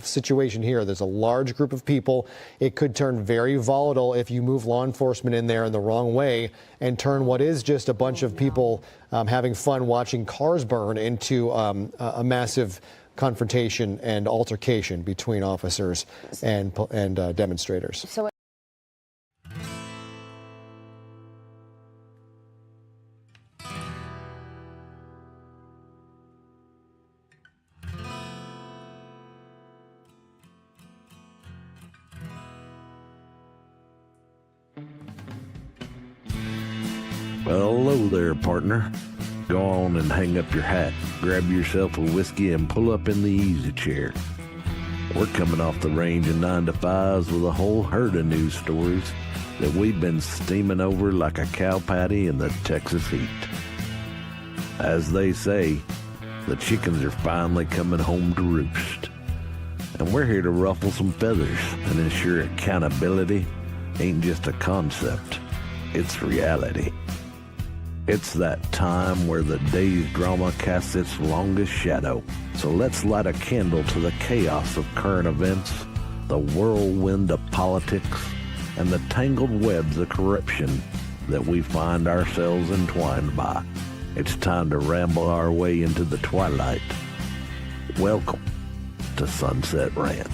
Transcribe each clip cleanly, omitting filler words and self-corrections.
situation here. There's a large group of people. It could turn very volatile if you move law enforcement in there in the wrong way and turn what is just a bunch of people having fun watching cars burn into a massive confrontation and altercation between officers and demonstrators. So Well, hello there, partner. Go on and hang up your hat, grab yourself a whiskey, and pull up in the easy chair. We're coming off the range of 9 to 5s with a whole herd of news stories that we've been steaming over like a cow patty in the Texas heat. As they say, the chickens are finally coming home to roost. And we're here to ruffle some feathers and ensure accountability ain't just a concept, it's reality. It's that time where the day's drama casts its longest shadow. So let's light a candle to the chaos of current events, the whirlwind of politics, and the tangled webs of corruption that we find ourselves entwined by. It's time to ramble our way into the twilight. Welcome to Sunset Rants.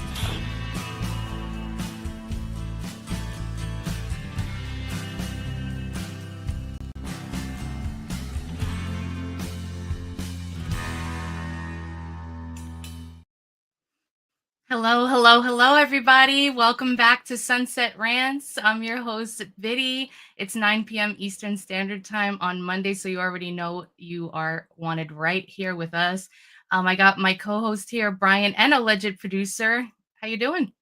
Hello, everybody. Welcome back to Sunset Rants. I'm your host, Biddy. It's 9 p.m. Eastern Standard Time on Monday, so you already know you are wanted right here with us. I got my co-host here, Brian, and alleged producer. How you doing?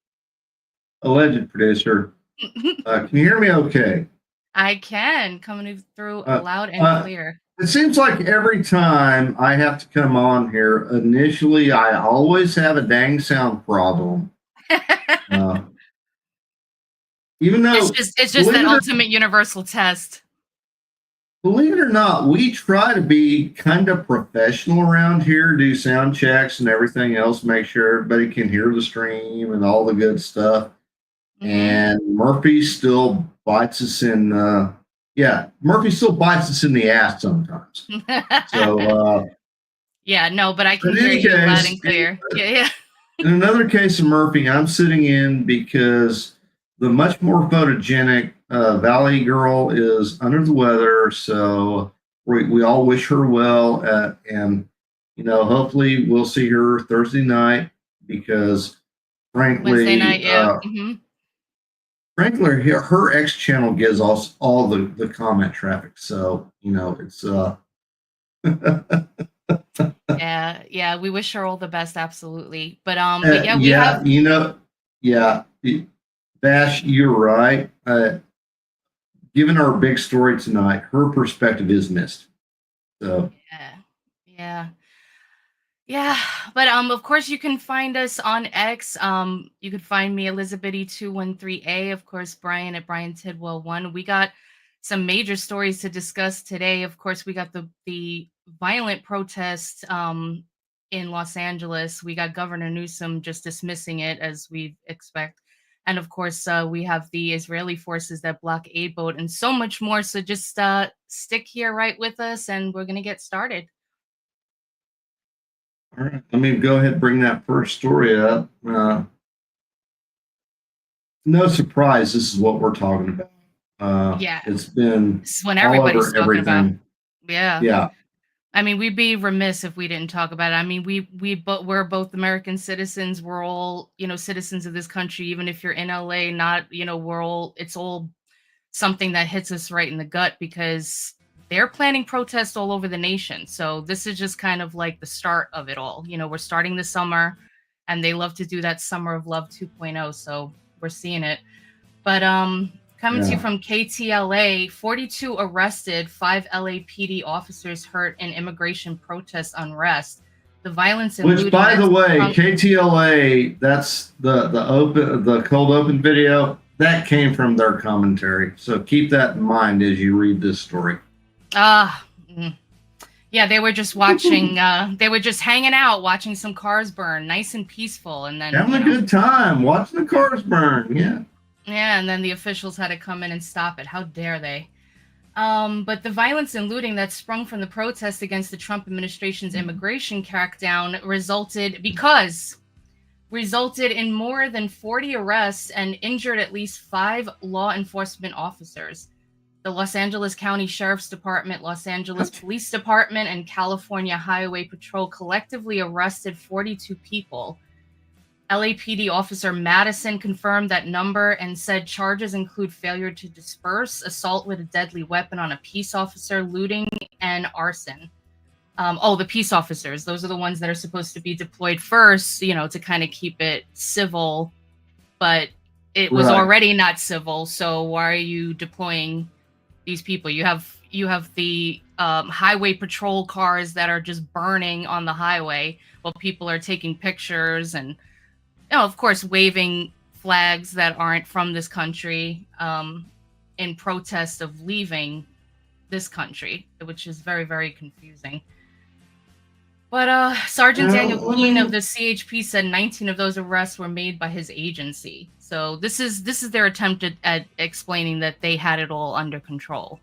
Alleged producer. Can you hear me okay? I can. Coming through loud and clear. It seems like every time I have to come on here, initially I always have a dang sound problem. Even though it's just that ultimate universal test. Believe it or not, we try to be kind of professional around here, do sound checks and everything else, make sure everybody can hear the stream and all the good stuff. Mm-hmm. And Murphy still bites us in Murphy still bites us in the ass sometimes. So, but I can hear you loud and clear. Yeah. In another case of Murphy, I'm sitting in because the much more photogenic Valley girl is under the weather. So we all wish her well. And, hopefully we'll see her Thursday night because, frankly, Wednesday night, yeah. Frankly, her X channel gives us all the comment traffic. So, it's yeah, we wish her all the best, absolutely. But Bash, you're right. Given our big story tonight, her perspective is missed. So Yeah, but of course you can find us on X. You could find me Elizabeth213A, of course Brian at Brian Tidwell 1. We got some major stories to discuss today. Of course, we got the violent protest in Los Angeles. We got Governor Newscum just dismissing it as we expect. And of course, we have the Israeli forces that block aid boat and so much more. So just stick here right with us and we're going to get started. All right, let me go ahead and bring that first story up. No surprise, this is what we're talking about. It's been this is when everybody's talking everything. About. Yeah. I mean, we'd be remiss if we didn't talk about it. I mean, we're both American citizens. We're all, citizens of this country. Even if you're in LA, not, it's all something that hits us right in the gut because they're planning protests all over the nation. So this is just kind of like the start of it all. We're starting the summer and they love to do that Summer of Love 2.0. So we're seeing it. But coming to you from KTLA, 42 arrested, 5 LAPD officers hurt in immigration protest unrest. The violence and which, by the way, KTLA, that's the cold open video, that came from their commentary. So keep that in mind as you read this story. Yeah, they were just watching. They were just hanging out, watching some cars burn, nice and peaceful, and then Having a good time, watching the cars burn. Yeah. Yeah, and then the officials had to come in and stop it. How dare they? But the violence and looting that sprung from the protests against the Trump administration's immigration crackdown resulted in more than 40 arrests and injured at least 5 law enforcement officers. The Los Angeles County Sheriff's Department, Los Angeles Police Department, and California Highway Patrol collectively arrested 42 people. LAPD Officer Madison confirmed that number and said charges include failure to disperse, assault with a deadly weapon on a peace officer, looting, and arson. The peace officers, those are the ones that are supposed to be deployed first, to kind of keep it civil, but it was already not civil. So why are you deploying these people? You have the highway patrol cars that are just burning on the highway while people are taking pictures and, of course, waving flags that aren't from this country in protest of leaving this country, which is very, very confusing. But Sergeant Daniel Keene of the CHP said 19 of those arrests were made by his agency. So this is their attempt at explaining that they had it all under control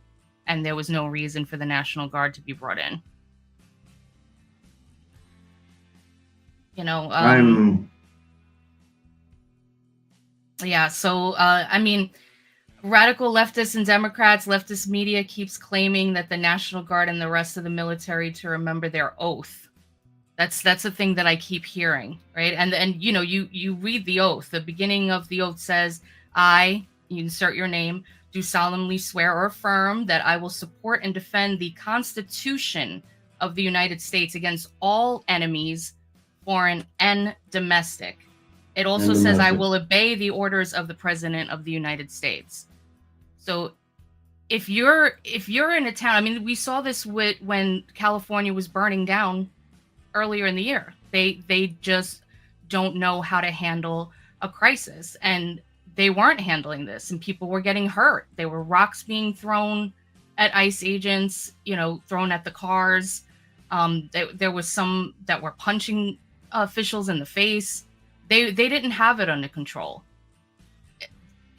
and there was no reason for the National Guard to be brought in. Yeah, so, radical leftists and Democrats, leftist media keeps claiming that the National Guard and the rest of the military to remember their oath. That's the thing that I keep hearing, right? And you read the oath. The beginning of the oath says, I, you insert your name, do solemnly swear or affirm that I will support and defend the Constitution of the United States against all enemies, foreign and domestic. It also says I will obey the orders of the President of the United States. So if you're in a town, we saw this when California was burning down earlier in the year. They just don't know how to handle a crisis, and they weren't handling this, and people were getting hurt. There were rocks being thrown at ICE agents, thrown at the cars. There was some that were punching officials in the face. They didn't have it under control.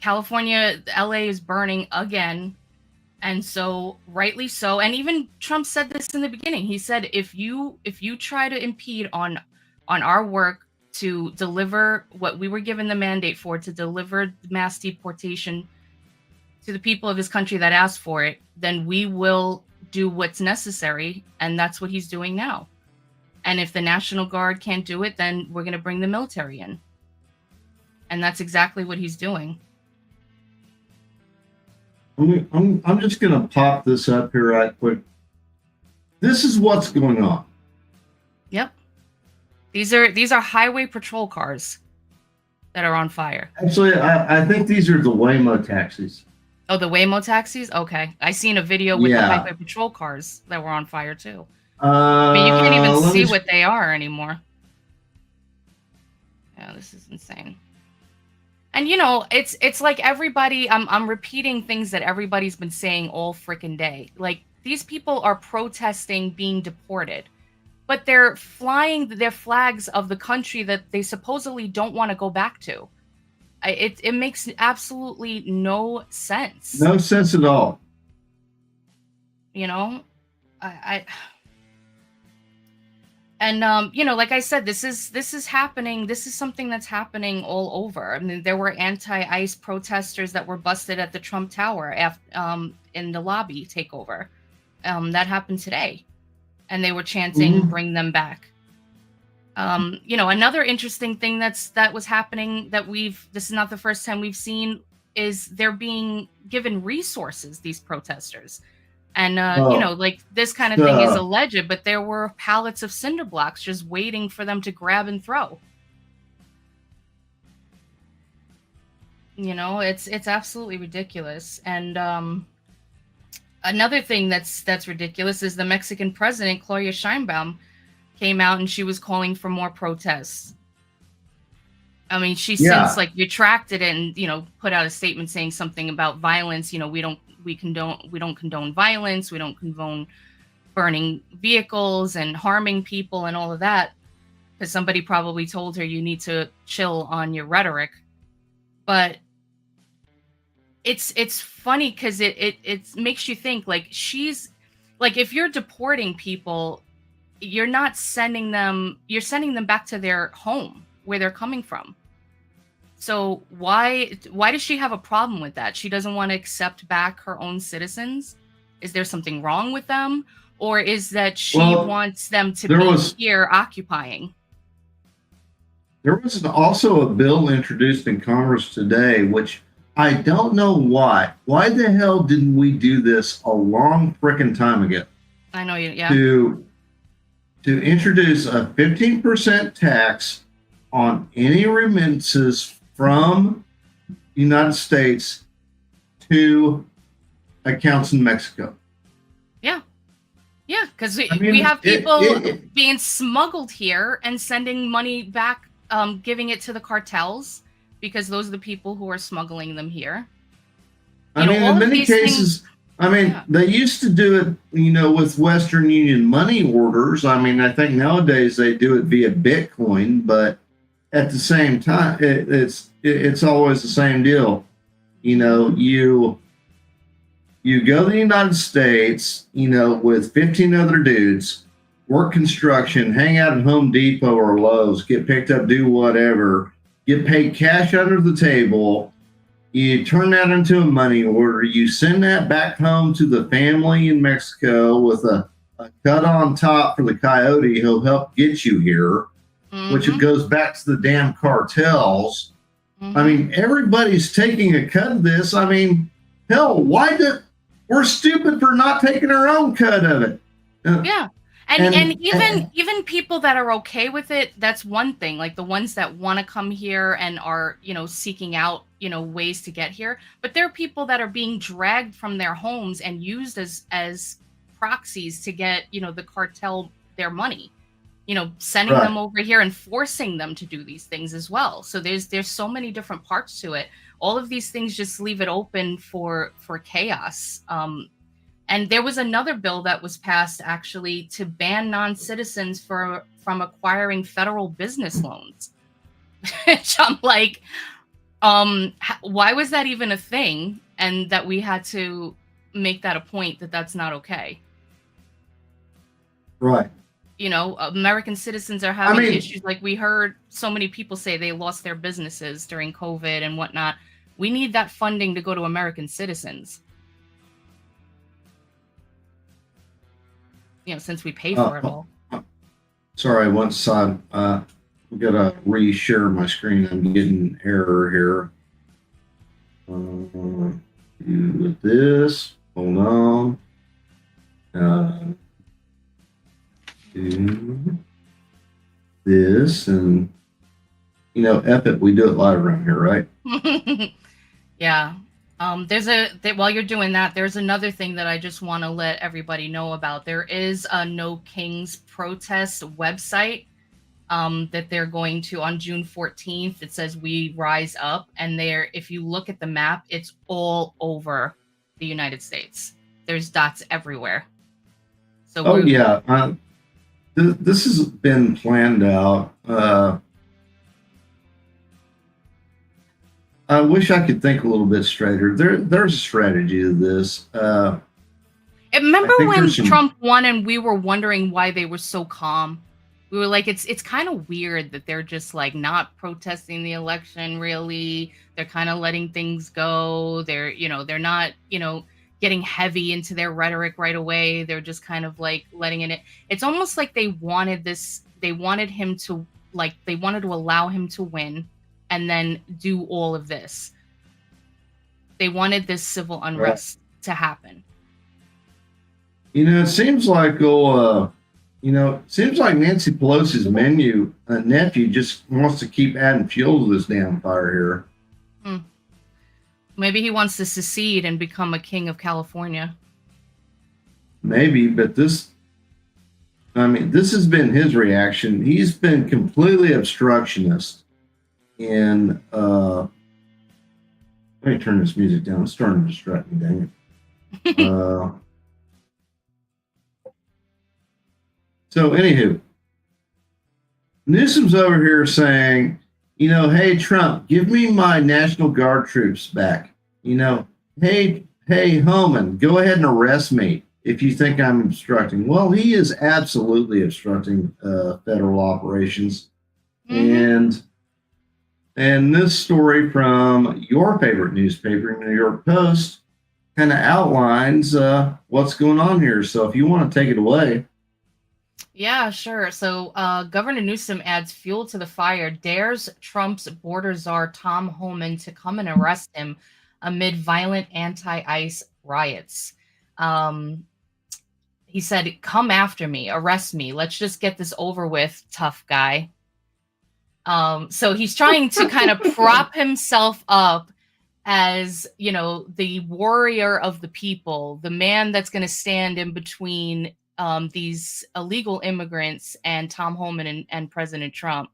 California, LA is burning again. And so rightly so. And even Trump said this in the beginning. He said, if you try to impede on our work to deliver what we were given the mandate for, to deliver mass deportation to the people of this country that asked for it, then we will do what's necessary. And that's what he's doing now. And if the National Guard can't do it, then we're going to bring the military in. And that's exactly what he's doing. I'm just going to pop this up here right quick. This is what's going on. Yep. These are highway patrol cars that are on fire. Actually, I think these are the Waymo taxis. Oh, the Waymo taxis? Okay. I seen a video with the highway patrol cars that were on fire too. You can't even see what they are anymore. Yeah, this is insane. And it's like everybody, I'm repeating things that everybody's been saying all freaking day. Like, these people are protesting being deported, but they're flying their flags of the country that they supposedly don't want to go back to. It makes absolutely no sense. No sense at all. And like I said, this is happening. This is something that's happening all over. There were anti-ICE protesters that were busted at the Trump Tower in the lobby takeover. That happened today, and they were chanting, "Bring them back." Another interesting thing that was happening that this is not the first time we've seen, is they're being given resources, these protesters. And, like, this kind of thing is alleged, but there were pallets of cinder blocks just waiting for them to grab and throw. It's absolutely ridiculous. And another thing that's ridiculous is the Mexican president, Claudia Sheinbaum, came out and she was calling for more protests. She since retracted it and, put out a statement saying something about violence. We don't condone violence. We don't condone burning vehicles and harming people and all of that, because somebody probably told her you need to chill on your rhetoric. But it's funny because it makes you think, like, she's like, if you're deporting people, you're not sending them, you're sending them back to their home where they're coming from. So why does she have a problem with that? She doesn't want to accept back her own citizens? Is there something wrong with them? Or is that she wants them to be here occupying? There was also a bill introduced in Congress today, which I don't know why. Why the hell didn't we do this a long frickin' time ago? I know you, yeah. To introduce a 15% tax on any remittances from the United States to accounts in Mexico. Yeah. Yeah, because we have people being smuggled here and sending money back, giving it to the cartels, because those are the people who are smuggling them here. I mean, in many cases, they used to do it, with Western Union money orders. I mean, I think nowadays they do it via Bitcoin, but at the same time, it's always the same deal. You go to the United States, with 15 other dudes, work construction, hang out at Home Depot or Lowe's, get picked up, do whatever, get paid cash under the table. You turn that into a money order. You send that back home to the family in Mexico with a cut on top for the coyote who'll help get you here, which it goes back to the damn cartels. I mean, everybody's taking a cut of this. I mean, hell, we're stupid for not taking our own cut of it. Yeah. And even people that are okay with it, that's one thing. Like the ones that want to come here and are, seeking out, ways to get here. But there are people that are being dragged from their homes and used as proxies to get, the cartel their money. Sending them over here and forcing them to do these things as well. So there's so many different parts to it. All of these things just leave it open for chaos. And there was another bill that was passed actually to ban non-citizens from acquiring federal business loans. Which I'm like, why was that even a thing? And that we had to make that a point that that's not okay. Right. American citizens are having issues. Like we heard so many people say they lost their businesses during COVID and whatnot. We need that funding to go to American citizens. Since we pay for it all. Sorry, one side. I've got to re-share my screen. I'm getting error here. Do this. Hold on. Do this, and F it, we do it live around here, right? Yeah. While you're doing that, there's another thing that I just want to let everybody know about. There is a No Kings protest website that they're going to on June 14th. It says We Rise Up. And if you look at the map, it's all over the United States. There's dots everywhere. So this has been planned out. I wish I could think a little bit straighter. There's a strategy to this. Remember when Trump won and we were wondering why they were so calm? We were like, it's kind of weird that they're just like not protesting the election, really. They're kind of letting things go. They're not, getting heavy into their rhetoric right away. They're just kind of like letting it. It's almost like they wanted him to, like, they wanted to allow him to win and then do all of this. They wanted this civil unrest to happen. It seems like Nancy Pelosi's nephew just wants to keep adding fuel to this damn fire here. Maybe he wants to secede and become a king of California. Maybe, but this has been his reaction. He's been completely obstructionist. And let me turn this music down. It's starting to distract me, dang it. So, anywho, Newsom's over here saying, hey, Trump, give me my National Guard troops back. Hey, Hohman, go ahead and arrest me if you think I'm obstructing. Well, he is absolutely obstructing federal operations. Mm-hmm. And this story from your favorite newspaper, New York Post, kind of outlines what's going on here. So if you want to take it away. Yeah, sure. So Governor Newsom adds fuel to the fire, dares Trump's border czar Tom Hohman to come and arrest him amid violent anti-ICE riots. He said, "Come after me, arrest me. Let's just get this over with, tough guy." So he's trying to kind of prop himself up as, the warrior of the people, the man that's going to stand in between these illegal immigrants and Tom Hohman and President Trump,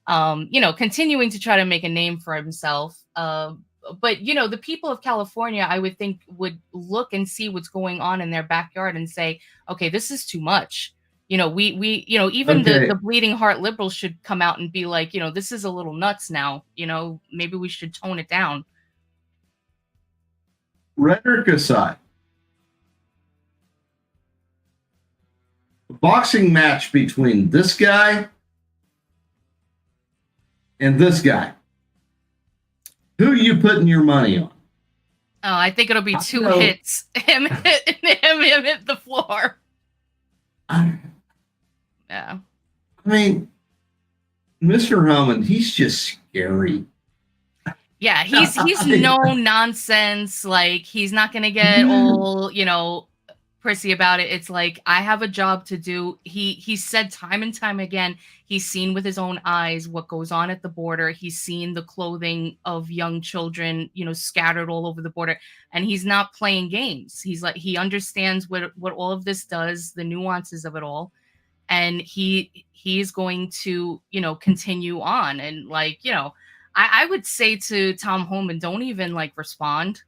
continuing to try to make a name for himself. But, the people of California, I would think, would look and see what's going on in their backyard and say, okay, this is too much. Even the bleeding heart liberals should come out and be like, this is a little nuts now. Maybe we should tone it down. Rhetoric aside, a boxing match between this guy and this guy. Who are you putting your money on? Oh, I think it'll be two hits. Him hit the floor. Yeah. I mean, Mr. Hohman, he's just scary. Yeah, he's no nonsense. Like, he's not gonna get all, prissy about it. It's like, I have a job to do. He said time and time again, he's seen with his own eyes what goes on at the border. He's seen the clothing of young children, scattered all over the border, and he's not playing games. He's like, he understands what all of this does, the nuances of it all, and he's going to, continue on. And I would say to Tom Hohman, don't even respond.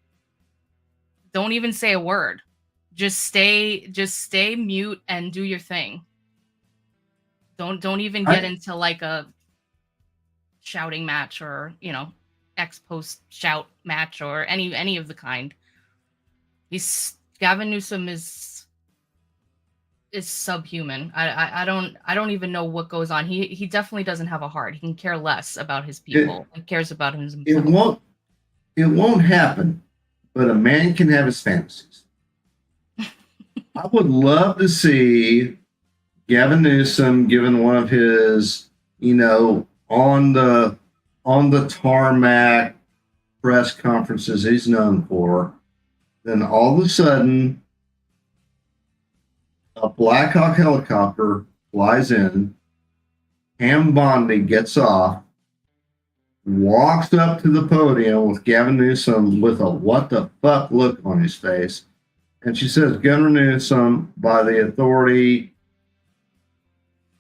Don't even say a word. Just stay mute and do your thing. Don't even get into a shouting match or, ex post shout match or any of the kind. Gavin Newsom is subhuman. I don't even know what goes on. He definitely doesn't have a heart. He can care less about his people. He cares about himself. It won't happen, but a man can have his fantasies. I would love to see Gavin Newsom given one of his, on the tarmac press conferences he's known for. Then all of a sudden, a Black Hawk helicopter flies in, Pam Bondi gets off, walks up to the podium with Gavin Newsom with a what the fuck look on his face. And she says, Governor Newsom, by the authority,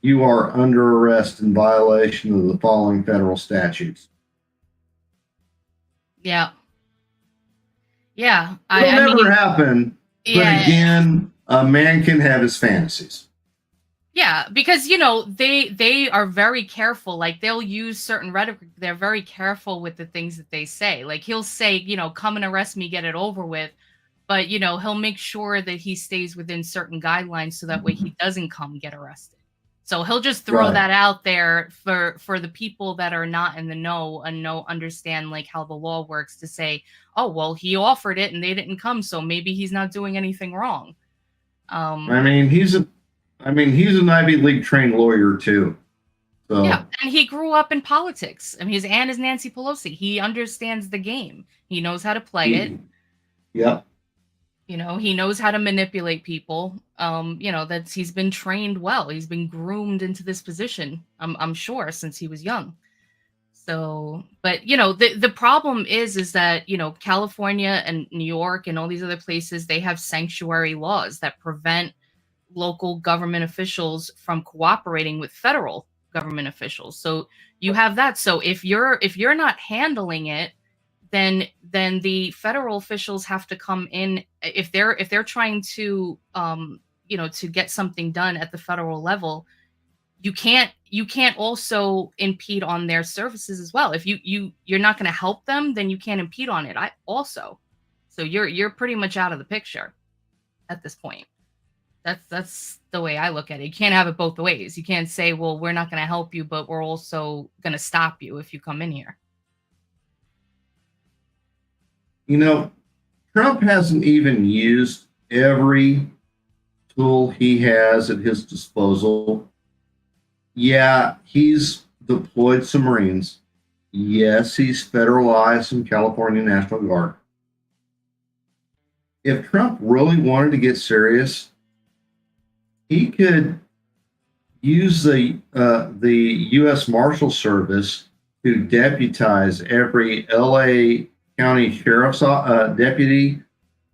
you are under arrest in violation of the following federal statutes. Yeah. Yeah. It'll never happen. But again, a man can have his fantasies. Yeah, because, they are very careful. They'll use certain rhetoric. They're very careful with the things that they say. He'll say, come and arrest me, get it over with. But, he'll make sure that he stays within certain guidelines so that way he doesn't come get arrested. So he'll just throw that out there for the people that are not in the know and understand how the law works to say, oh, well, he offered it and they didn't come, so maybe he's not doing anything wrong. He's an Ivy League trained lawyer too. So. Yeah, and he grew up in politics. His aunt is Nancy Pelosi. He understands the game. He knows how to play it. Yep. He knows how to manipulate people. He's been trained well. He's been groomed into this position, I'm sure, since he was young. So, but, the problem is that, California and New York and all these other places, they have sanctuary laws that prevent local government officials from cooperating with federal government officials. So you have that. So if you're not handling it, then the federal officials have to come in if they're trying to to get something done at the federal level, you can't also impede on their services as well. If you're not going to help them, then you can't impede on it. So you're pretty much out of the picture at this point. That's the way I look at it. You can't have it both ways. You can't say, well, we're not going to help you, but we're also going to stop you if you come in here. Trump hasn't even used every tool he has at his disposal. Yeah, he's deployed some Marines. Yes, he's federalized some California National Guard. If Trump really wanted to get serious, he could use the U.S. Marshal Service to deputize every L.A. County Sheriff's deputy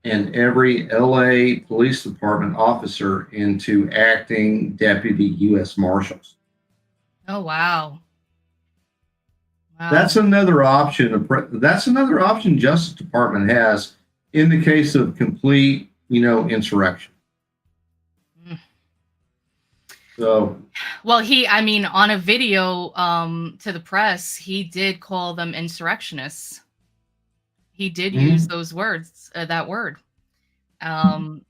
and every LA Police Department officer into acting deputy U.S. Marshals. Oh, wow. That's another option. That's another option Justice Department has in the case of complete, insurrection. So, well, on a video to the press, he did call them insurrectionists. He did use those words, that word. And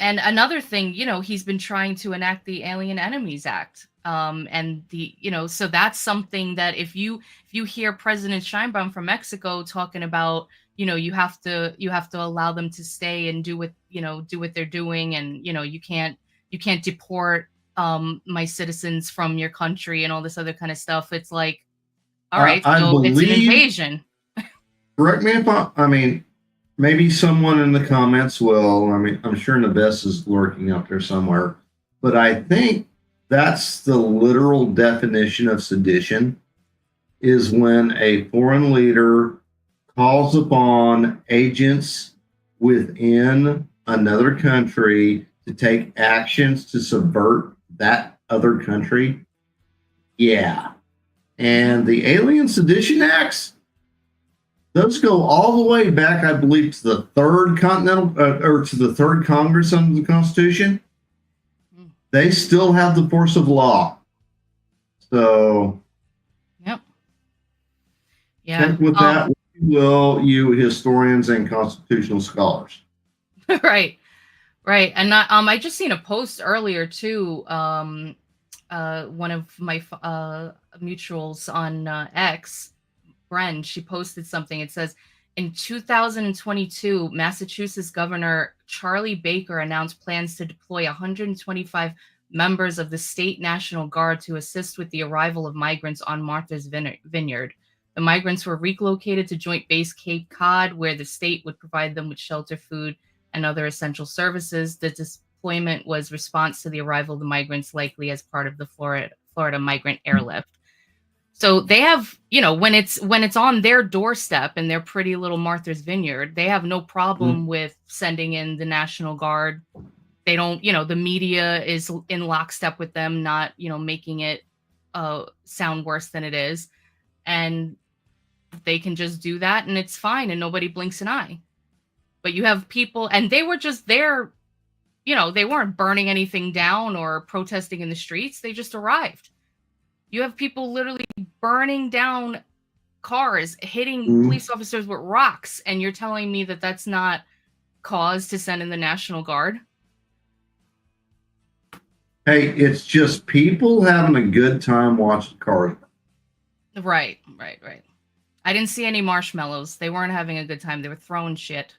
another thing, he's been trying to enact the Alien Enemies Act. And so that's something that if you hear President Sheinbaum from Mexico talking about, you have to allow them to stay and do what they're doing. And, you can't deport my citizens from your country and all this other kind of stuff. It's like, all right, so it's an invasion. Correct me if maybe someone in the comments will. I'm sure Neves is lurking up there somewhere, but I think that's the literal definition of sedition, is when a foreign leader calls upon agents within another country to take actions to subvert that other country. Yeah. And the Alien Sedition Acts, those go all the way back, I believe, to the third to the third Congress under the Constitution. They still have the force of law. So, yep, yeah. Check with that, will you historians and constitutional scholars? Right. And I just seen a post earlier too. One of my mutuals on X. Friend, she posted something. It says, in 2022, Massachusetts Governor Charlie Baker announced plans to deploy 125 members of the state National Guard to assist with the arrival of migrants on Martha's Vineyard. The migrants were relocated to Joint Base Cape Cod, where the state would provide them with shelter, food, and other essential services. The deployment was response to the arrival of the migrants, likely as part of the Florida migrant airlift. So they have, when it's on their doorstep in their pretty little Martha's Vineyard, they have no problem with sending in the National Guard. They don't, the media is in lockstep with them, not, making it sound worse than it is. And they can just do that and it's fine and nobody blinks an eye. But you have people, and they were just there, they weren't burning anything down or protesting in the streets. They just arrived. You have people literally burning down cars, hitting police officers with rocks, and you're telling me that that's not cause to send in the National Guard? Hey, it's just people having a good time watching cars. Right. I didn't see any marshmallows. They weren't having a good time. They were throwing shit.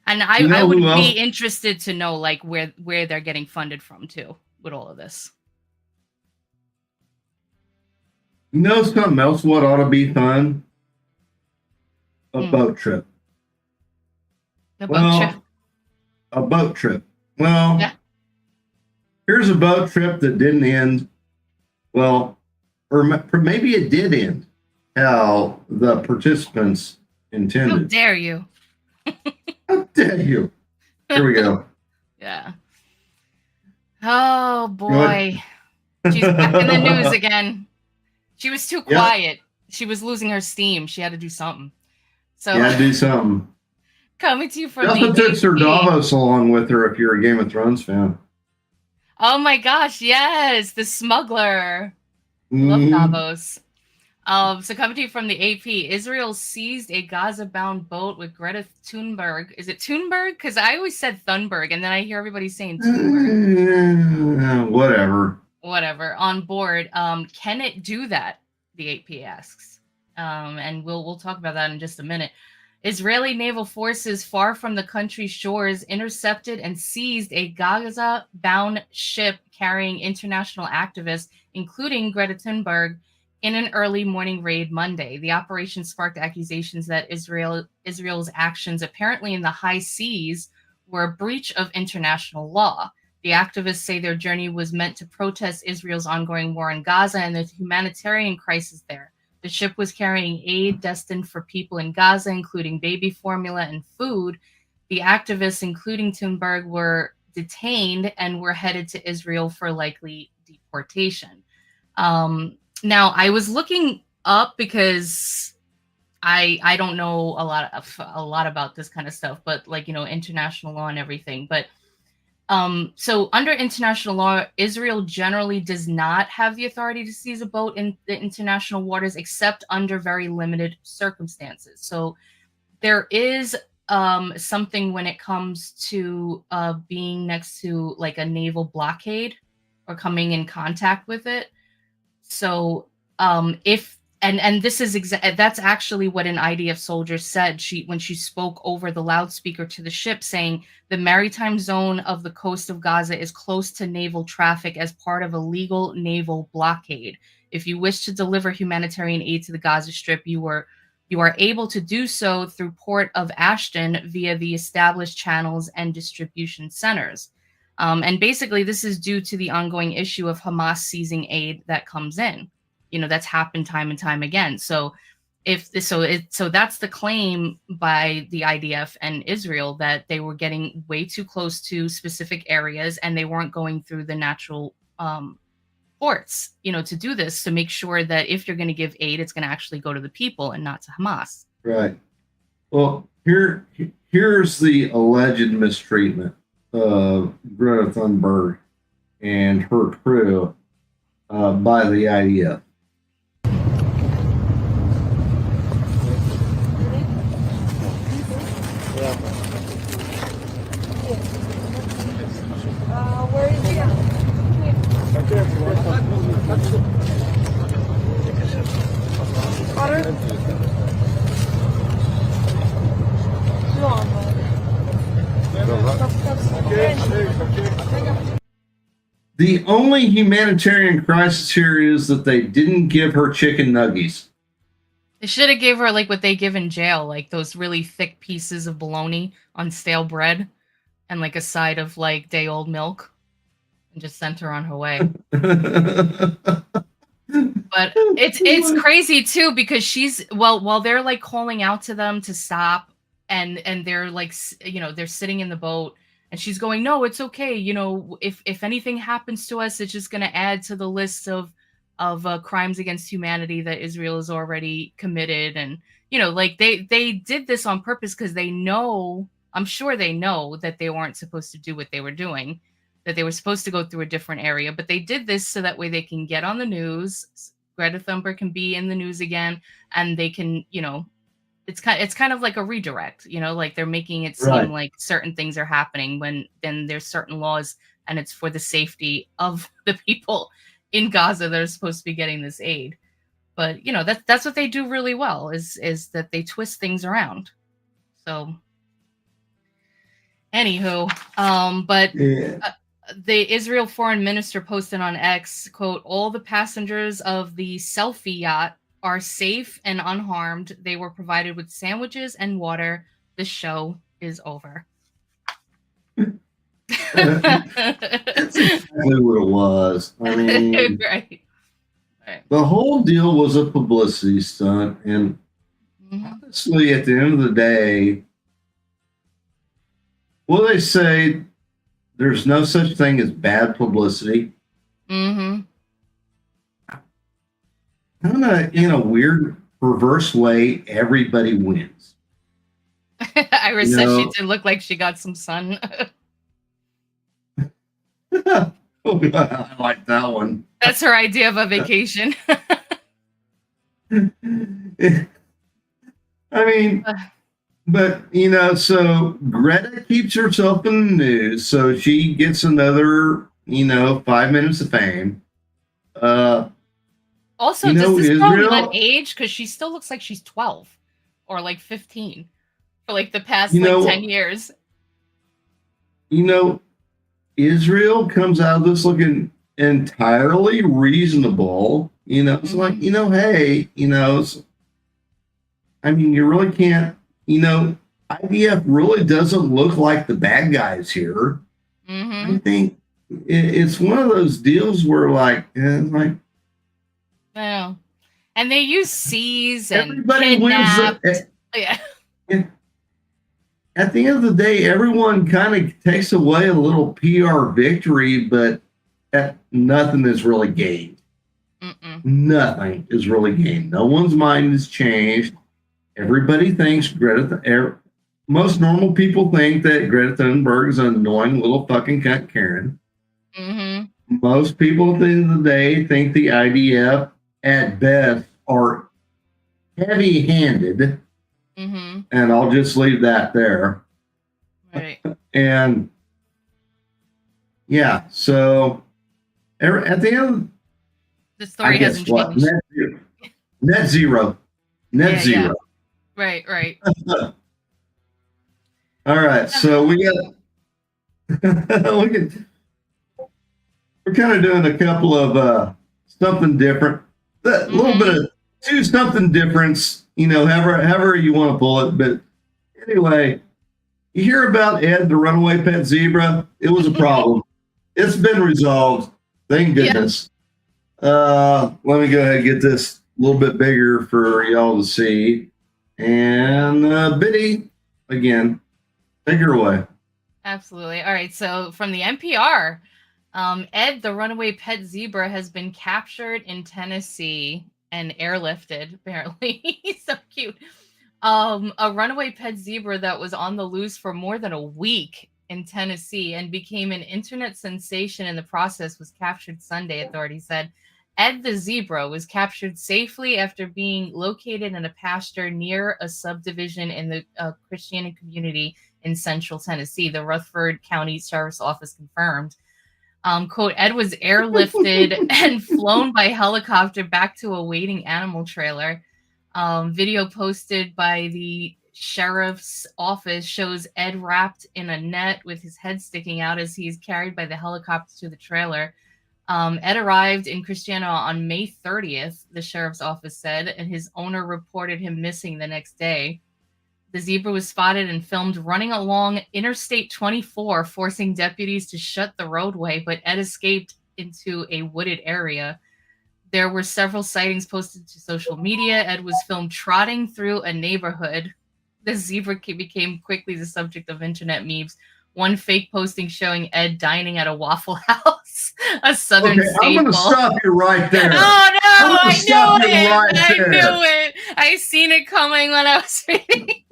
And I would be interested to know, like, where they're getting funded from too with all of this. Something else what ought to be fun? A boat trip. A boat trip. Well, yeah. Here's a boat trip that didn't end well, or maybe it did end how the participants intended. How dare you? How dare you? Here we go. Yeah. Oh boy. She's back in the news again. She was too quiet. Yep. She was losing her steam. She had to do something. So do something. Coming to you from Justin the took Sir AP. Davos along with her if you're a Game of Thrones fan. Oh my gosh, yes, the smuggler. Love Mhm. Davos. So coming to you from the AP, Israel seized a Gaza-bound boat with Greta Thunberg. Is it Thunberg? Because I always said Thunberg, and then I hear everybody saying Thunberg. Whatever. Whatever. On board. Can it do that? The AP asks. And we'll talk about that in just a minute. Israeli naval forces far from the country's shores intercepted and seized a Gaza-bound ship carrying international activists, including Greta Thunberg, in an early morning raid Monday. The operation sparked accusations that Israel's actions, apparently in the high seas, were a breach of international law. The activists say their journey was meant to protest Israel's ongoing war in Gaza and the humanitarian crisis there. The ship was carrying aid destined for people in Gaza, including baby formula and food. The activists, including Thunberg, were detained and were headed to Israel for likely deportation. Now, I was looking up because I don't know a lot about this kind of stuff, but like, international law and everything. But so under international law, Israel generally does not have the authority to seize a boat in the international waters except under very limited circumstances. So there is something when it comes to being next to like a naval blockade or coming in contact with it. So if and this is that's actually what an IDF soldier said when she spoke over the loudspeaker to the ship, saying the maritime zone of the coast of Gaza is close to naval traffic as part of a legal naval blockade. If you wish to deliver humanitarian aid to the Gaza Strip, you are able to do so through Port of Ashton via the established channels and distribution centers. And basically, this is due to the ongoing issue of Hamas seizing aid that comes in. That's happened time and time again. So that's the claim by the IDF and Israel, that they were getting way too close to specific areas and they weren't going through the natural ports, to do this, to make sure that if you're going to give aid, it's going to actually go to the people and not to Hamas. Right. Well, here's the alleged mistreatment of Greta Thunberg and her crew by the IDF. Where is he? Water? The only humanitarian crisis here is that they didn't give her chicken nuggies. They should have gave her like what they give in jail, like those really thick pieces of bologna on stale bread and like a side of like day-old milk, and just sent her on her way. But it's crazy too, because she's while they're like calling out to them to stop, and they're like, they're sitting in the boat and she's going, no, it's okay, if anything happens to us, it's just going to add to the list of crimes against humanity that Israel has already committed. And like they did this on purpose because they know, I'm sure they know, that they weren't supposed to do what they were doing, that they were supposed to go through a different area, but they did this so that way they can get on the news. Greta Thunberg can be in the news again, and they can, it's kind of like a redirect, like they're making it seem Right. like certain things are happening when then there's certain laws, and it's for the safety of the people in Gaza that are supposed to be getting this aid. But that's what they do really well, is that they twist things around. So anywho, but Yeah. the Israel foreign minister posted on X, quote, all the passengers of the selfie yacht are safe and unharmed. They were provided with sandwiches and water. The show is over. That's exactly what it was. I mean, Right. the whole deal was a publicity stunt. And honestly, at the end of the day, well, they say there's no such thing as bad publicity. Mm-hmm. Kind of in a weird, perverse way, everybody wins. Iris says she did look like she got some sun. Oh, I like that one. That's her idea of a vacation. I mean, but so Greta keeps herself in the news, so she gets another 5 minutes of fame. Also, does this girl not age? Because she still looks like she's 12 or like 15 for like the past 10 years. Israel comes out of this looking entirely reasonable. It's like, hey, I mean, you really can't, IDF really doesn't look like the bad guys here. I think it's one of those deals where yeah. And they use C's and everybody kidnapped. Yeah. At the end of the day, everyone kind of takes away a little PR victory, but nothing is really gained. Nothing is really gained. No one's mind has changed. Everybody thinks most normal people think that Greta Thunberg is an annoying little fucking cunt Karen. Most people at the end of the day think the IDF at best are heavy-handed. And I'll just leave that there. Right. And yeah, so at the end, the story hasn't changed. Net zero. Yeah. Right. All right, so we got we're kind of doing a couple of something different, a little bit of do something difference, however you want to pull it. But anyway, you hear about Ed, the runaway pet zebra? It was a problem. It's been resolved. Thank goodness. Let me go ahead and get this a little bit bigger for y'all to see. And Biddy, again, take her away. Absolutely. All right. So from the NPR, Ed, the runaway pet zebra, has been captured in Tennessee and airlifted, apparently. He's so cute. A runaway pet zebra that was on the loose for more than a week in Tennessee and became an internet sensation in the process was captured Sunday, authorities said. Ed the zebra was captured safely after being located in a pasture near a subdivision in the Christian community in central Tennessee. The Rutherford County Sheriff's Office confirmed. Quote, Ed was airlifted and flown by helicopter back to a waiting animal trailer. Video posted by the sheriff's office shows Ed wrapped in a net with his head sticking out as he is carried by the helicopter to the trailer. Ed arrived in Christiana on May 30th, the sheriff's office said, and his owner reported him missing the next day. The zebra was spotted and filmed running along Interstate 24, forcing deputies to shut the roadway, but Ed escaped into a wooded area. There were several sightings posted to social media. Ed was filmed trotting through a neighborhood. The zebra became quickly the subject of internet memes. One fake posting showing Ed dining at a Waffle House, a southern staple. I'm going to stop you right there. Oh, no, I knew it. I knew it. I seen it coming when I was reading.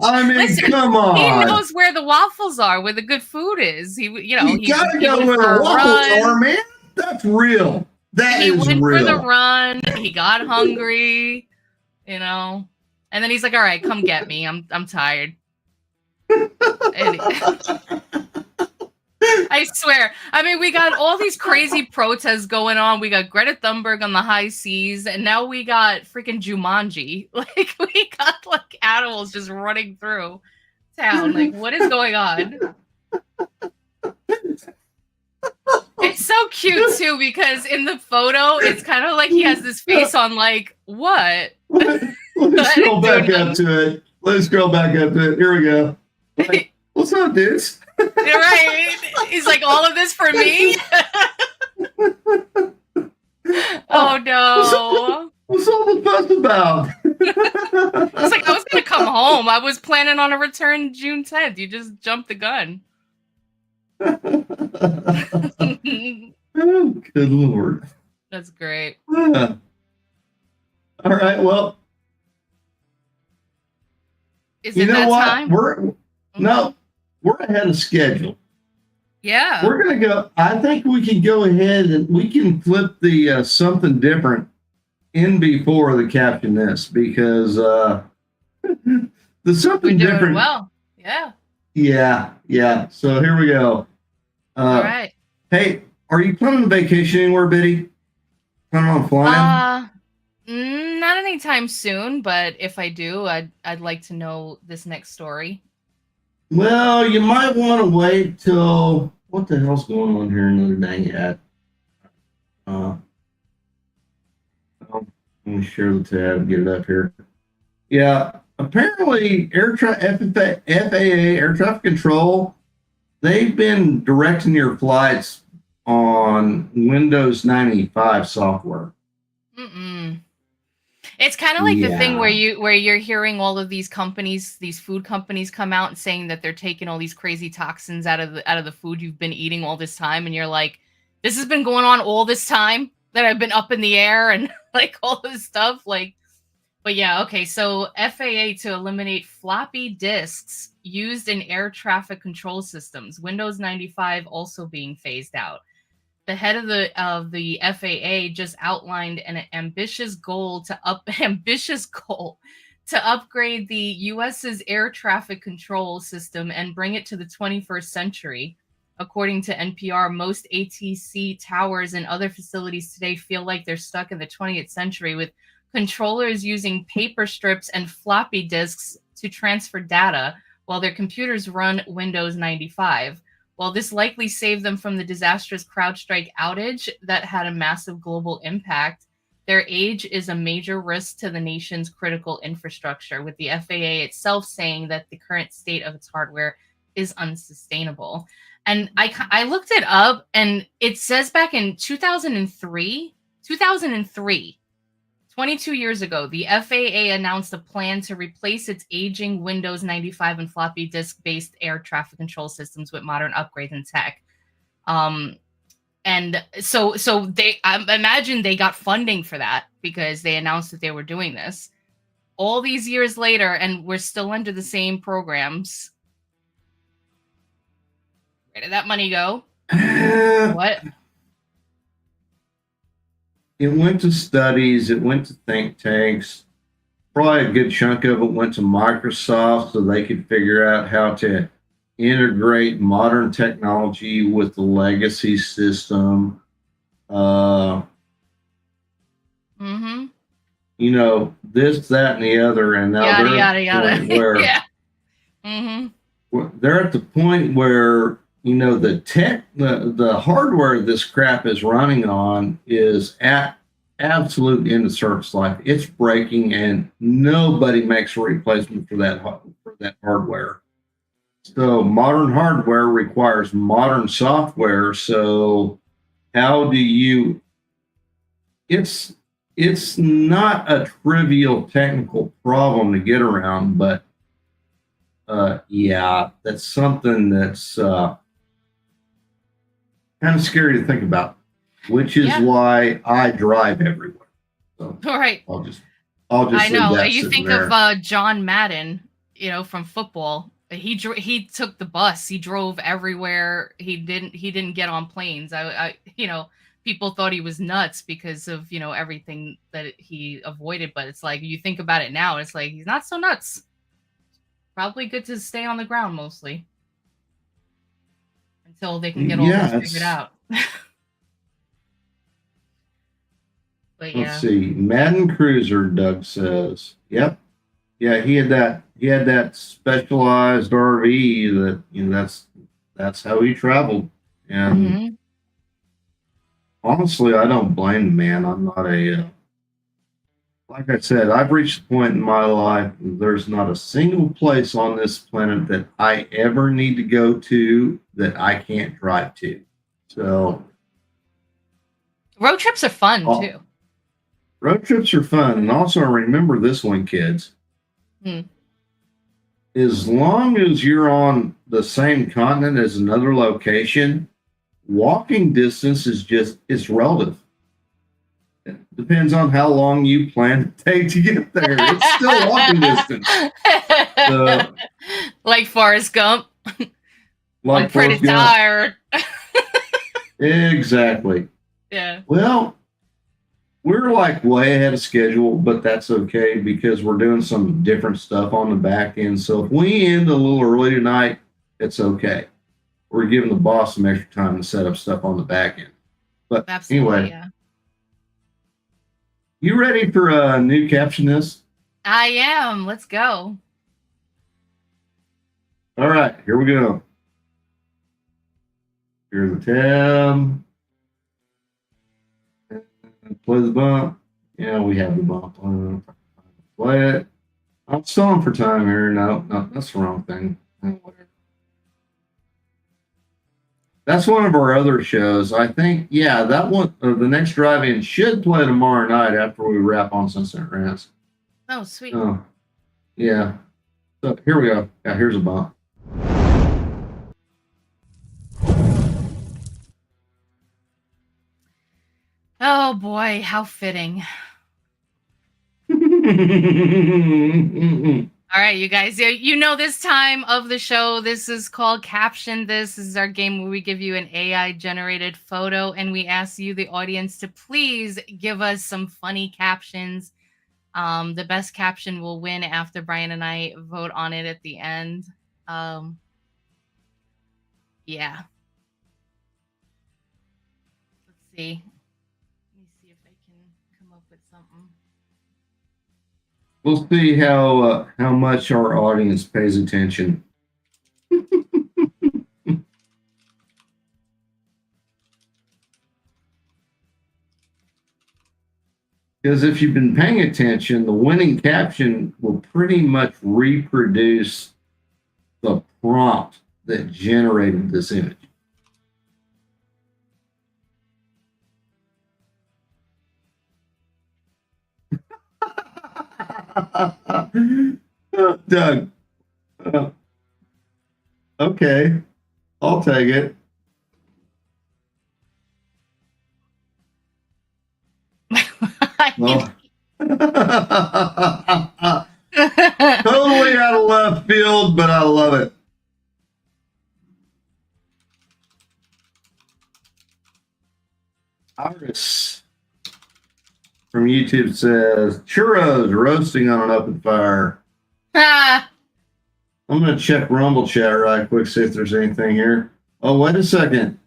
I mean, listen, come on. He knows where the waffles are, where the good food is. He got to go where the waffles are, man. That's real. He went for the run. He got hungry, and then he's like, "All right, come get me. I'm tired." I swear. I mean, we got all these crazy protests going on. We got Greta Thunberg on the high seas, and now we got freaking Jumanji. Like, we got like animals just running through town. Like, what is going on? It's so cute too, because in the photo, it's kind of like he has this face on, like, what? Let's scroll back up to it. Let's scroll back up to it. Here we go. Like, what's up, dudes? You're right. He's like, all of this for me? Oh, no. What's all the fuss about? It's like, I was going to come home. I was planning on a return June 10th. You just jumped the gun. Oh, good Lord. That's great. All right, well. Is You it know that what? time? We're ahead of schedule. Yeah. We're gonna go. I think we can go ahead and we can flip the something different in before the caption this because the something We're doing different. well. Yeah. Yeah. So here we go. All right. Hey, are you planning on vacation anywhere, Biddy? Planning on flying? Not anytime soon, but if I do, I'd like to know this next story. Well, you might want to wait till what the hell's going on here another dang yet. Well, let me share the tab and get it up here. Yeah, apparently FAA, Air Traffic Control, they've been directing your flights on Windows 95 software. It's kind of like the thing where you're hearing all of these companies, these food companies come out and saying that they're taking all these crazy toxins out of the food you've been eating all this time, and you're like, this has been going on all this time that I've been up in the air and like all this stuff. Like, but yeah, okay. So FAA to eliminate floppy disks used in air traffic control systems, Windows 95 also being phased out. The head of the FAA just outlined an ambitious goal to upgrade the U.S.'s air traffic control system and bring it to the 21st century. According to NPR, most ATC towers and other facilities today feel like they're stuck in the 20th century with controllers using paper strips and floppy disks to transfer data while their computers run Windows 95. While this likely saved them from the disastrous CrowdStrike outage that had a massive global impact, their age is a major risk to the nation's critical infrastructure, with the FAA itself saying that the current state of its hardware is unsustainable. And I looked it up, and it says back in 2003, 22 years ago, the FAA announced a plan to replace its aging Windows 95 and floppy disk-based air traffic control systems with modern upgrades and tech. And so they, I imagine they got funding for that because they announced that they were doing this. All these years later, and we're still under the same programs. Where did that money go? What? It went to studies, it went to think tanks. Probably a good chunk of it went to Microsoft so they could figure out how to integrate modern technology with the legacy system. You know, this, that, and the other, and now Yada. Where Yeah. They're at the point where, you know, the hardware this crap is running on is at absolute end of service life. It's breaking, and nobody makes a replacement for that hardware. So modern hardware requires modern software. So how do you? It's not a trivial technical problem to get around, but yeah, that's something that's kind of scary to think about, which is why I drive everywhere. So all right. I'll just I know. leave that You sitting think there. of John Madden, you know, from football. He took the bus. He drove everywhere. He didn't get on planes. I you know, people thought he was nuts because of, you know, everything that he avoided. But it's like, you think about it now, it's like, he's not so nuts. Probably good to stay on the ground mostly until they can get all this figured out. But yeah. Let's see. Madden Cruiser, Doug says. Yep. Yeah, he had that specialized RV that, you know, that's how he traveled. And honestly, I don't blame the man. I'm not like I said, I've reached a point in my life, there's not a single place on this planet that I ever need to go to that I can't drive to. So road trips are fun too. Road trips are fun. And also remember this one, kids. As long as you're on the same continent as another location, walking distance is relative. Depends on how long you plan to take to get there. It's still walking distance. So, like Forrest Gump. like I'm pretty Forrest Gump. tired. Exactly. Yeah. Well, we're like way ahead of schedule, but that's okay because we're doing some different stuff on the back end. So if we end a little early tonight, it's okay. We're giving the boss some extra time to set up stuff on the back end. But Absolutely, anyway, yeah. You ready for a new Caption This? I am. Let's go. All right, here we go. Here's the tab. Play the bump. Yeah, we have the bump. Play it. I'm stalling for time here. No, that's the wrong thing. Whatever. That's one of our other shows. I think, yeah, that one, the next drive-in should play tomorrow night after we wrap on Sunset Rants. Oh, sweet. Oh, yeah. So here we go. Yeah, here's a bump. Oh boy, how fitting. All right, you guys, you know this time of the show, this is called Caption This. This is our game where we give you an AI-generated photo, and we ask you, the audience, to please give us some funny captions. The best caption will win after Brian and I vote on it at the end. Yeah. Let's see. Let me see if I can come up with something. We'll see how much our audience pays attention. Because if you've been paying attention, the winning caption will pretty much reproduce the prompt that generated this image. Doug. Okay. I'll take it. Well, totally out of left field, but I love it. Iris from YouTube says churros roasting on an open fire. I'm going to check Rumble chat right quick, see if there's anything here. Oh, wait a second.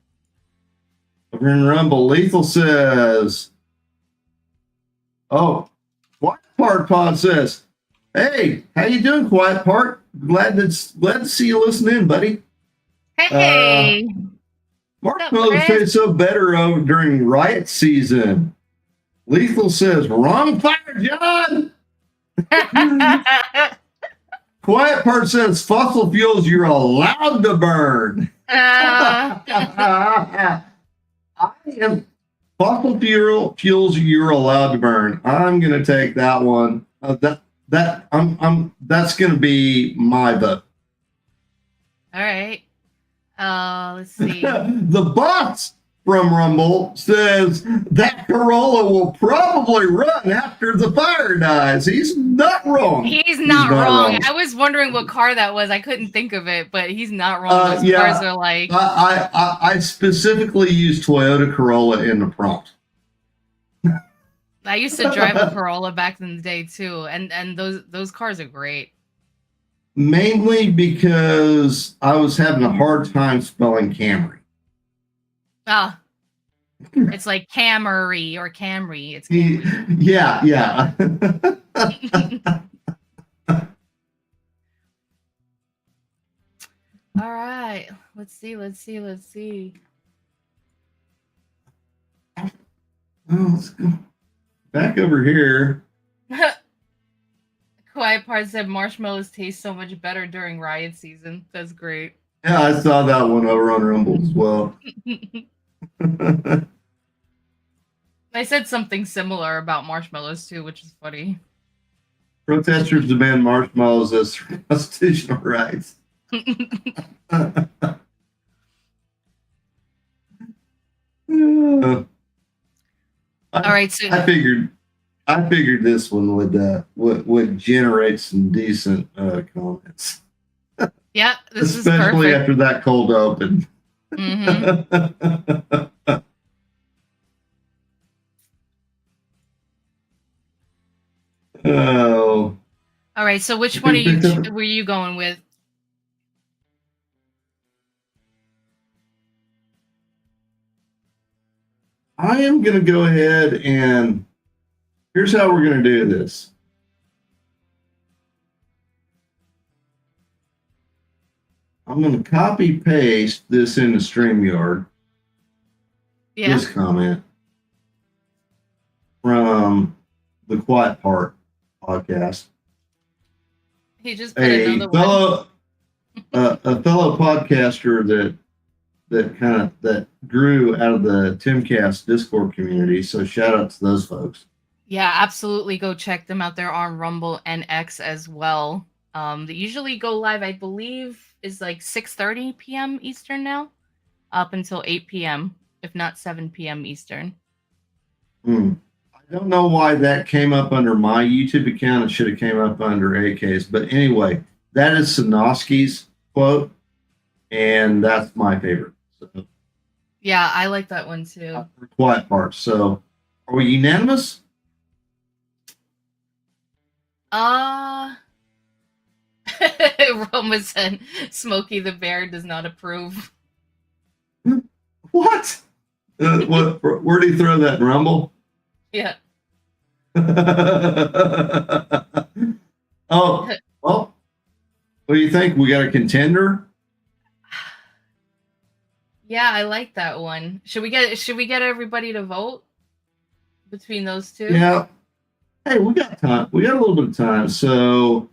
Over in Rumble, Lethal says, oh, Quiet Part Pod says, hey, how you doing, Quiet Part? Glad to see you listening, buddy. Hey. Marshmallows taste so better during riot season. Lethal says, wrong fire, John. Quiet Part says, fossil fuels you're allowed to burn. I am fossil fuels you're allowed to burn. I'm gonna take that one. That's gonna be my vote. All right. Let's see. The boss from Rumble says that Corolla will probably run after the fire dies. He's not wrong. He's not wrong. I was wondering what car that was. I couldn't think of it, but he's not wrong. Those cars are like. I specifically used Toyota Corolla in the prompt. I used to drive a Corolla back in the day too, and those cars are great. Mainly because I was having a hard time spelling Camry. Ah, it's like Camry or Camry. It's Camry. Yeah. All right. Let's see. Oh, let's go back over here. Quiet Part said marshmallows taste so much better during riot season. That's great. Yeah, I saw that one over on Rumble as well. I said something similar about marshmallows too, which is funny. Protesters demand marshmallows as constitutional rights. All right, so I figured this one would generate some decent comments, yeah, this is especially perfect. after that cold open. Oh. All right, so which one were you going with? I am going to go ahead and here's how we're going to do this. I'm going to copy paste this into StreamYard. Yeah. This comment from the Quiet Part podcast. He just put another one. A fellow podcaster that grew out of the Timcast Discord community. So shout out to those folks. Yeah, absolutely. Go check them out. They're on Rumble and X as well. They usually go live, I believe, is like 6:30 p.m. Eastern now, up until 8 p.m., if not 7 p.m. Eastern. I don't know why that came up under my YouTube account. It should have came up under AK's. But anyway, that is Sanoski's quote, and that's my favorite. So, yeah, I like that one too. Quiet Part. So, are we unanimous? Roma said Smokey the Bear does not approve. What? Where do you throw that in Rumble? Yeah. Oh, well, what do you think? We got a contender? Yeah, I like that one. Should we get everybody to vote between those two? Yeah. Hey, we got time. We got a little bit of time, so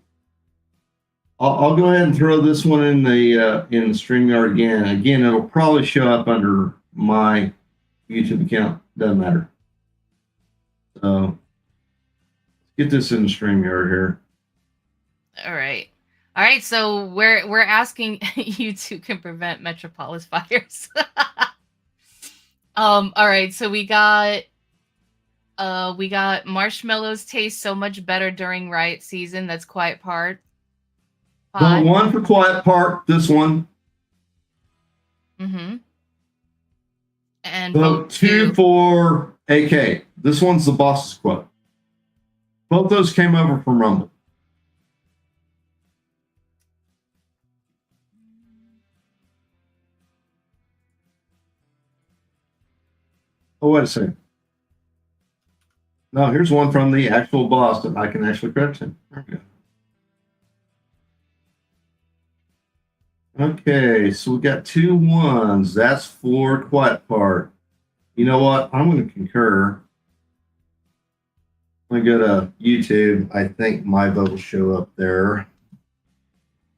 I'll go ahead and throw this one in the StreamYard again. Again, it'll probably show up under my YouTube account. Doesn't matter. So get this in the StreamYard here. All right. So we're asking you two can prevent Metropolis fires. All right. So we got marshmallows taste so much better during riot season. That's Quiet Part. Vote 1 for Quiet Part. This one. And vote 2 for AK. This one's the boss's quote. Both those came over from Rumble. Oh, wait a second. No, here's one from the actual boss that I can actually credit him. There we go. Okay, so we got 2 1s. That's for Quiet Part. You know what? I'm going to concur. I'm going to go to YouTube. I think my vote will show up there.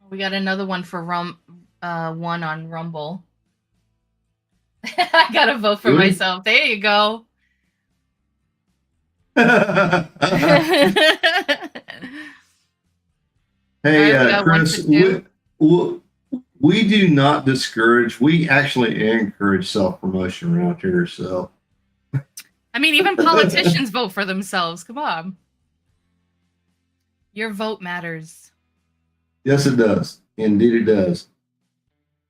We got another one for one on Rumble. I got to vote for myself. There you go. Hey, Chris, we do not discourage. We actually encourage self-promotion around here. So, I mean, even politicians vote for themselves. Come on. Your vote matters. Yes, it does. Indeed, it does.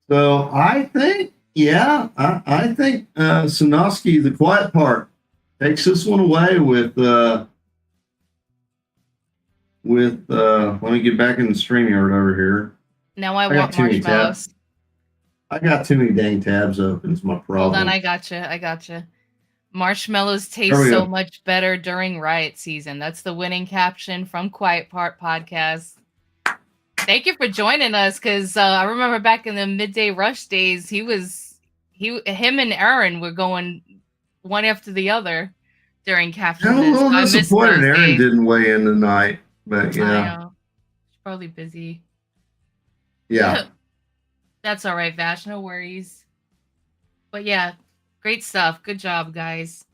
So I think, I think Sanoski, the Quiet Part, takes this one away with let me get back in the StreamYard over here. Now I want marshmallows. I got too many dang tabs open. It's my problem. Hold on, I gotcha. Marshmallows taste so much better during riot season. That's the winning caption from Quiet Part podcast. Thank you for joining us, because I remember back in the Midday Rush days, him and Aaron were going one after the other during Caption This. I'm disappointed Aaron didn't weigh in tonight, but yeah. I know. She's probably busy. Yeah. That's all right, Vash. No worries. But yeah, great stuff. Good job, guys.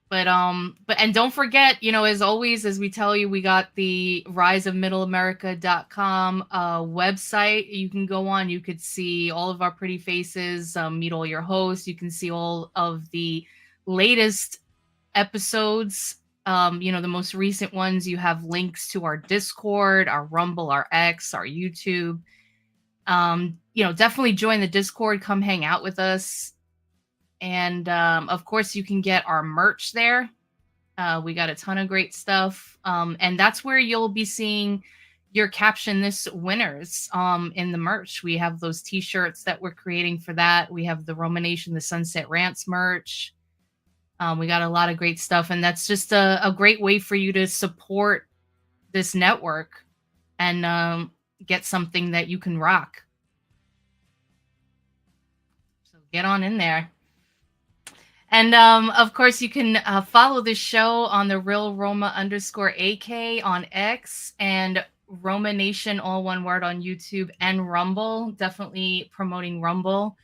But and don't forget, as always, as we tell you, we got the riseofmiddleamerica.com website. You can go on. You could see all of our pretty faces, meet all your hosts. You can see all of the latest episodes, the most recent ones, you have links to our Discord, our Rumble, our X, our YouTube. Definitely join the Discord. Come hang out with us. And of course, you can get our merch there. We got a ton of great stuff. And that's where you'll be seeing your Caption This winners in the merch. We have those t-shirts that we're creating for that. We have the Romanation, the Sunset Rants merch. We got a lot of great stuff. And that's just a great way for you to support this network and get something that you can rock. So get on in there. And of course, you can follow the show on the Real Roma _AK on X and Roma Nation, all one word, on YouTube and Rumble. Definitely promoting Rumble.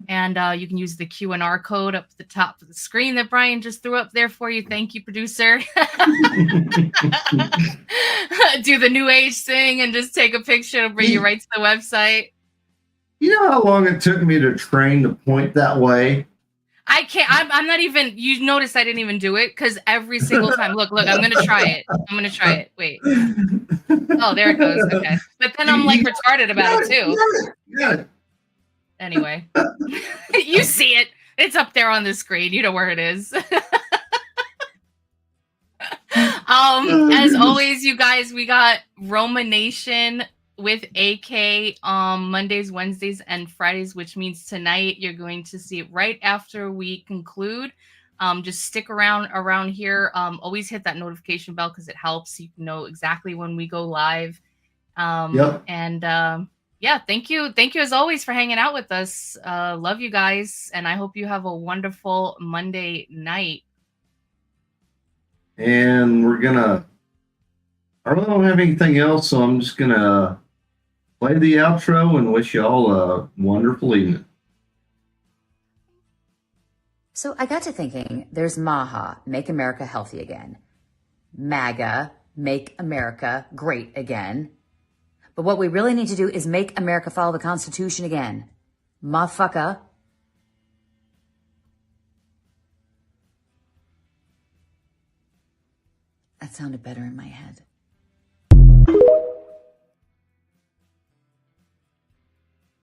And you can use the Q&R code up at the top of the screen that Brian just threw up there for you. Thank you, producer. Do the new age thing and just take a picture and bring you right to the website. You know how long it took me to train to point that way? I can't. I'm not even. You notice I didn't even do it because every single time. Look. I'm gonna try it. Wait. Oh, there it goes. Okay. But then I'm like retarded about it too. Yeah. Anyway, you see it. It's up there on the screen. You know where it is. As always, you guys, we got Roma Nation with AK Mondays, Wednesdays, and Fridays, which means tonight you're going to see it right after we conclude. Just stick around here. Always hit that notification bell because it helps. You can know exactly when we go live. Yep. And yeah, thank you as always for hanging out with us. Love you guys, and I hope you have a wonderful Monday night. And I really don't have anything else, so I'm just gonna play the outro and wish you all a wonderful evening. So I got to thinking, there's MAHA, Make America Healthy Again. MAGA, Make America Great Again. But what we really need to do is make America follow the Constitution again. Motherfucker. That sounded better in my head.